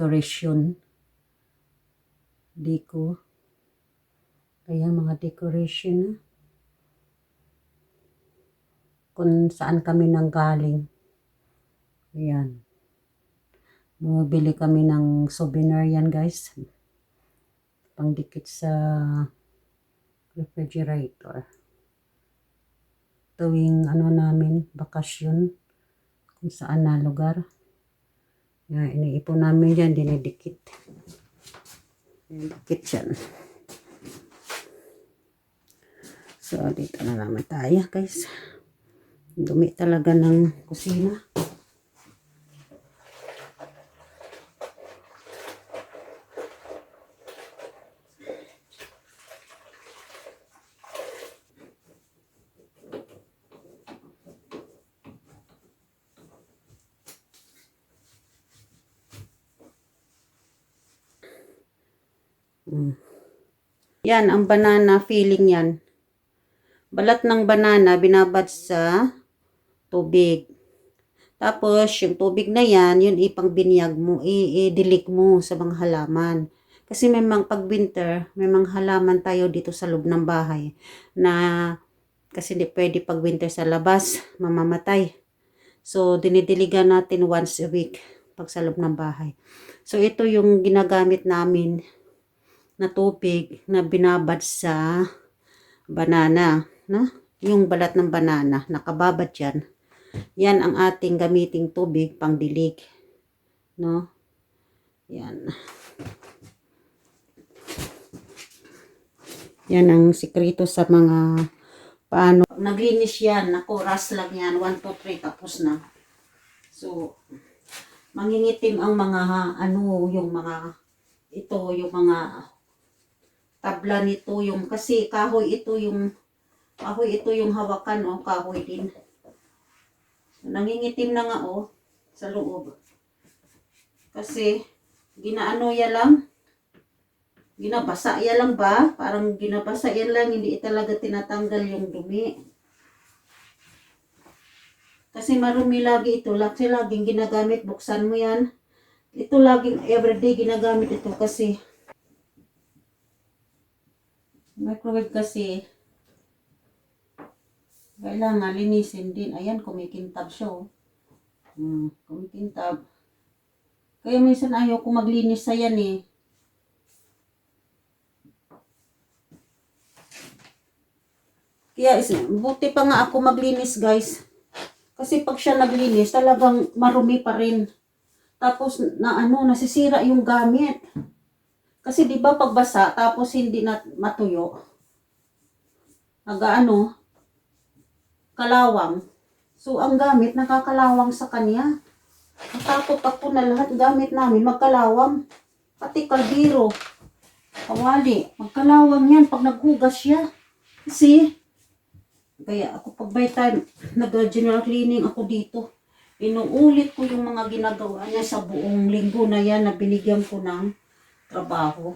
decoration. Ayan, mga decoration. Kung saan kami nanggaling. Ayan. Bumibili kami ng souvenir yan, guys. Pangdikit sa refrigerator. Tuwing namin, bakasyon. Kung saan na lugar. Yan, iniipon namin yan, dinidikit. Dinidikit yan. So, dito na naman tayo, guys. Dumi talaga ng kusina. Yan, ang banana filling yan. Balat ng banana, binabad sa tubig. Tapos, yung tubig na yan, yun ipang binyag mo, i-dilig mo sa mga halaman. Kasi pag winter, may mga halaman tayo dito sa loob ng bahay na kasi hindi pwede pag winter sa labas, mamamatay. So, dinidiligan natin once a week pag sa loob ng bahay. So, ito yung ginagamit namin na tubig na binabad sa banana, no? Yung balat ng banana, nakababad yan. Yan ang ating gamiting tubig pang dilig, no? Yan. Yan ang sikreto sa mga paano. Naglinis yan, nakuras lang yan, 1, 2, 3, tapos na. So, mangingitim ang mga, yung mga, yung mga tabla nito, kasi kahoy ito yung hawakan, kahoy din. Nangingitim na nga, sa loob. Kasi, ginabasa ya lang ba? Parang ginabasa yan lang, hindi talaga tinatanggal yung dumi. Kasi marumi lagi ito, laging ginagamit, buksan mo yan. Ito laging, everyday ginagamit ito kasi, microwave kasi, kailangan linisin din. Ayan, kumikintab siya, kumikintab. Kaya minsan ayaw ko maglinis sa yan, Kaya, buti pa nga ako maglinis, guys. Kasi pag siya naglinis, talagang marumi pa rin. Tapos, nasisira yung gamit. Kasi di ba pagbasa, tapos hindi na matuyo, kalawang. So, ang gamit, nakakalawang sa kanya. Natakot ako na lahat gamit namin, magkalawang. Pati kaldero, kawali, magkalawang yan pag naghugas siya. Kasi, kaya ako pag by time, nag-general cleaning ako dito, inuulit ko yung mga ginagawa niya sa buong linggo na yan na binigyan ko ng trabaho.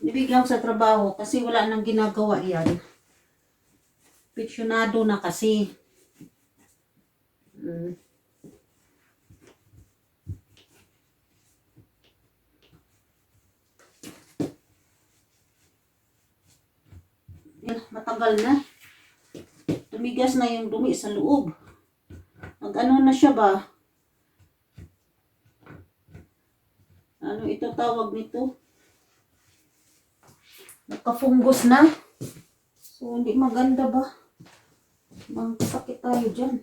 Nibigyan ko sa trabaho kasi wala nang ginagawa yan. Piksyonado na kasi. Yan, matagal na. Tumigas na yung dumi sa loob. Na siya ba? Ano ito tawag nito? Nagka-fungus na. So, hindi maganda ba? Magkasakit tayo dyan.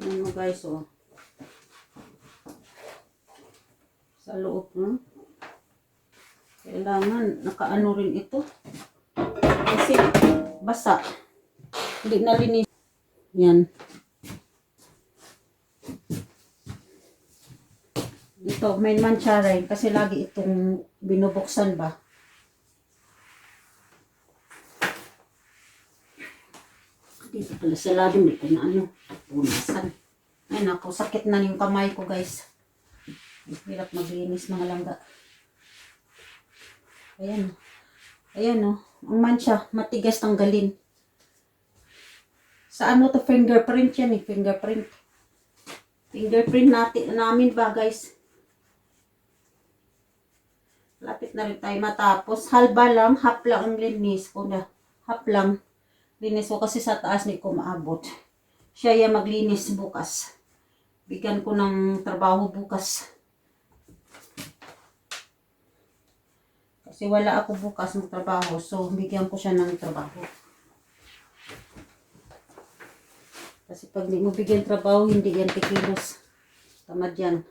Ano guys, sa loob, kailangan nakaano rin ito. Kasi basa. Hindi nalinis. Yan. Ito, may mancha rin kasi lagi itong binubuksan ba. Dito pala sa lalim, hindi ko na punasan. Ay naku, sakit na yung kamay ko guys. Hirap maglinis mga langga. Ayan. Ayan oh. Ang mancha, matigas tanggalin. Sa ano to, fingerprint yan eh, fingerprint. Fingerprint namin ba guys? Lapit na rin tayo matapos. Halba lang, half lang ang linis ko na. Half lang. Linis ko kasi sa taas ni ko maabot. Siya yung maglinis bukas. Bigyan ko ng trabaho bukas. Kasi wala ako bukas ng trabaho. So, bigyan ko siya ng trabaho. Kasi pag di mo bigyan trabaho, hindi yan tikilos. Tamad yan.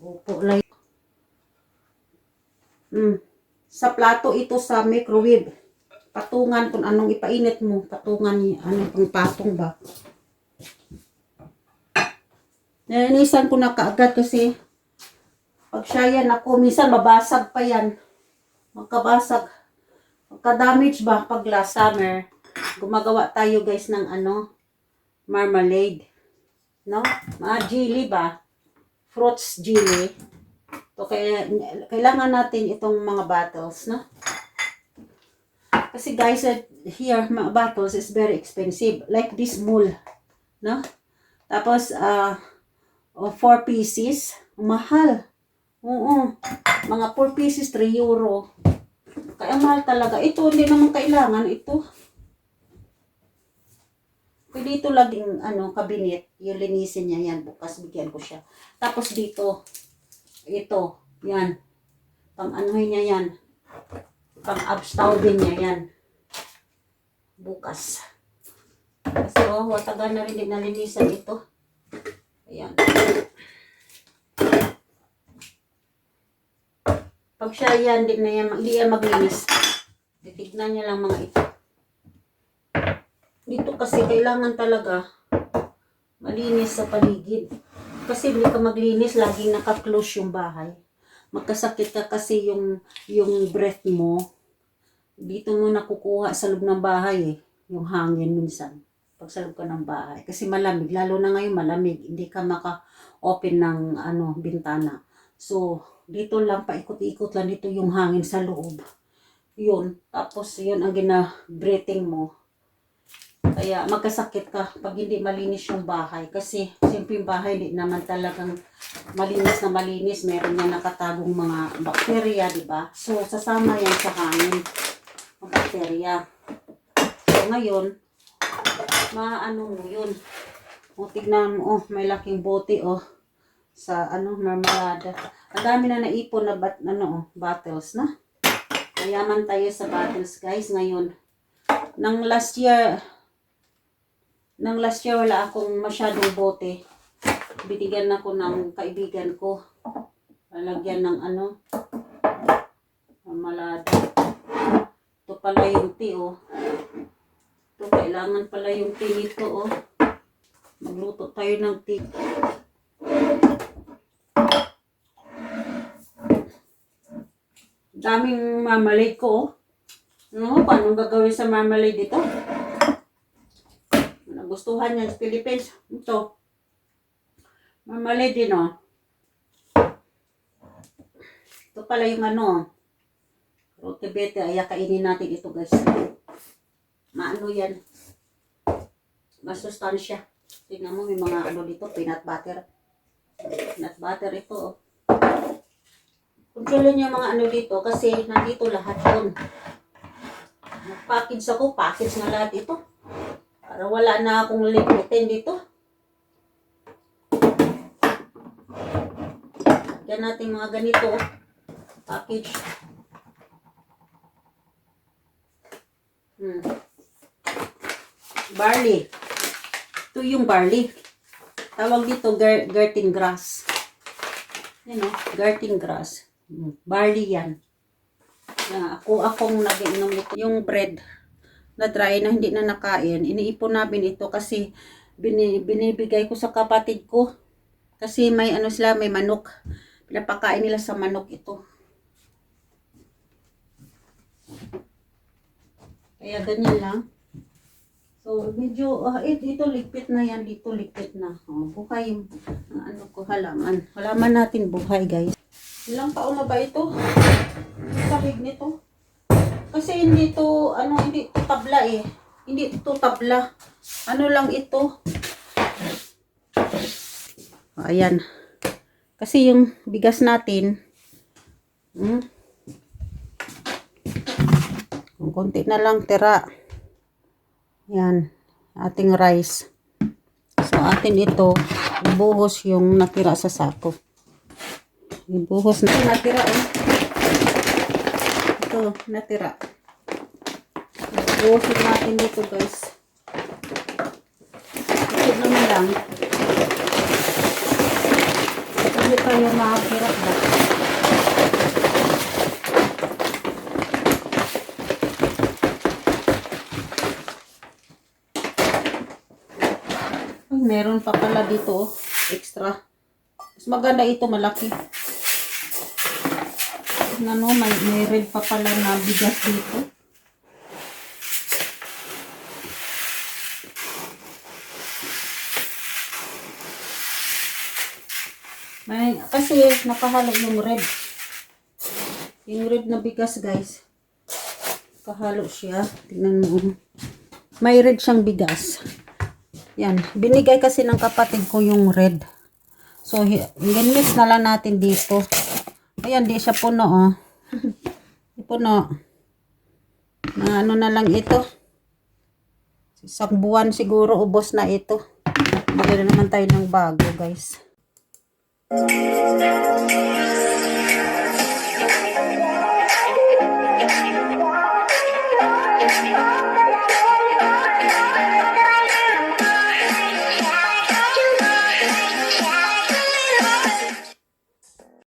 Upo lang. Sa plato ito sa microwave. Patungan kung anong ipainit mo. Patungan niya. Anong pang patong ba? Nalinisan ko na kaagad kasi pag siya yan ako, minsan mabasag pa yan. Magkabasag. Magka-damage ba pag last summer? Gumagawa tayo guys ng ano, marmalade. No? Mga jelly ba? Fruits jelly. So, kailangan natin itong mga bottles, no? Kasi guys, here, mga bottles is very expensive. Like this bowl, no? Tapos, 4 pieces. Mahal. Oo. Mga 4 pieces, 3 euro. Kaya mahal talaga. Ito, hindi naman kailangan. Ito. Pwede ito laging, kabinet. Yung linisin niya yan. Bukas, bigyan ko siya. Tapos dito, ito. Yan. Pang-anuhin niya yan. Pang-abstaubing niya yan. Bukas. Kasi, watagan na rin din nalinisan ito. Ayan. Pag siya yan, hindi yan maglinis. Titignan niya lang mga ito. Dito kasi kailangan talaga malinis sa paligid. Kasi hindi ka maglinis, laging naka-close yung bahay. Magkasakit ka kasi yung breath mo. Dito mo nakukuha sa loob ng bahay eh. Yung hangin minsan. Pag sa loob ka ng bahay. Kasi malamig. Lalo na ngayon malamig. Hindi ka maka-open ng bintana. So, dito lang, paikot-ikot lang dito yung hangin sa loob. Yun. Tapos, yun ang gina-breathing mo. Kaya magkasakit ka pag hindi malinis yung bahay. Kasi, siyempre yung bahay hindi naman talagang malinis na malinis. Meron yan nakatagong mga bakterya, di ba? So, sasama yan sa hangin. Ang bakterya. So, ngayon, maano mo yun. O, tignan mo, may laking bote, sa, marmalada. Ang dami na naipon na, bottles, na. Mayaman tayo sa bottles, guys, ngayon. Nang last year, wala akong masyadong bote. Binigyan ako ng kaibigan ko. Lalagyan ng marmalada. Ito pala yung tea, Ito, kailangan pala yung tea nito, Magluto tayo ng tea. Daming marmalade ko, paano gagawin sa marmalade dito? Nagustuhan yan sa Philippines. Ito. Marmalade din, Ito pala yung roti bete. Ay, kainin natin ito, guys. Maano yan. Masustansya. Tingnan mo, may mga dito, peanut butter. Peanut butter ito, Kontrolin yung mga dito kasi nandito lahat yun. Package ako, package na lahat ito. Para wala na akong liputin dito. Yan natin mga ganito. Package. Barley. Ito yung barley. Tawag dito garden grass. Garden grass. Barley yan. Akong nag-inom nito. Yung bread na dry na hindi na nakain, iniipon namin ito kasi binibigay ko sa kapatid ko. Kasi may may manok. Pinapakain nila sa manok ito. Kaya ganyan lang. So, medyo, dito ligpit na yan. Dito ligpit na. Buhay yung, halaman. Halaman natin buhay, guys. Ilang taon na ba ito? Sahig nito. Kasi hindi to, hindi to tabla eh. Hindi to tabla. Ano lang ito. Ayan. Kasi yung bigas natin, kung konti na lang tira. Yan. Ating rice. So, atin ito, ibuhos yung natira sa sako. Ibuhos na natira eh. Ito, natira. Ibuhosin natin dito guys. Ito naman lang. Hindi tayo makakirap ba? Ay, meron pa pala dito, extra. Mas maganda ito, malaki. May red pa pala na bigas dito. Kasi nakahalo yung red. Yung red na bigas guys. Kahalo siya. Tingnan mo. May red siyang bigas. Yan. Binigay kasi ng kapatid ko yung red. So, ginmix na lang natin dito. Ayan, di siya puno, oh. Puno. Na ano na lang ito. Isang buwan siguro, ubos na ito. Bigyan na naman tayo ng bago, guys.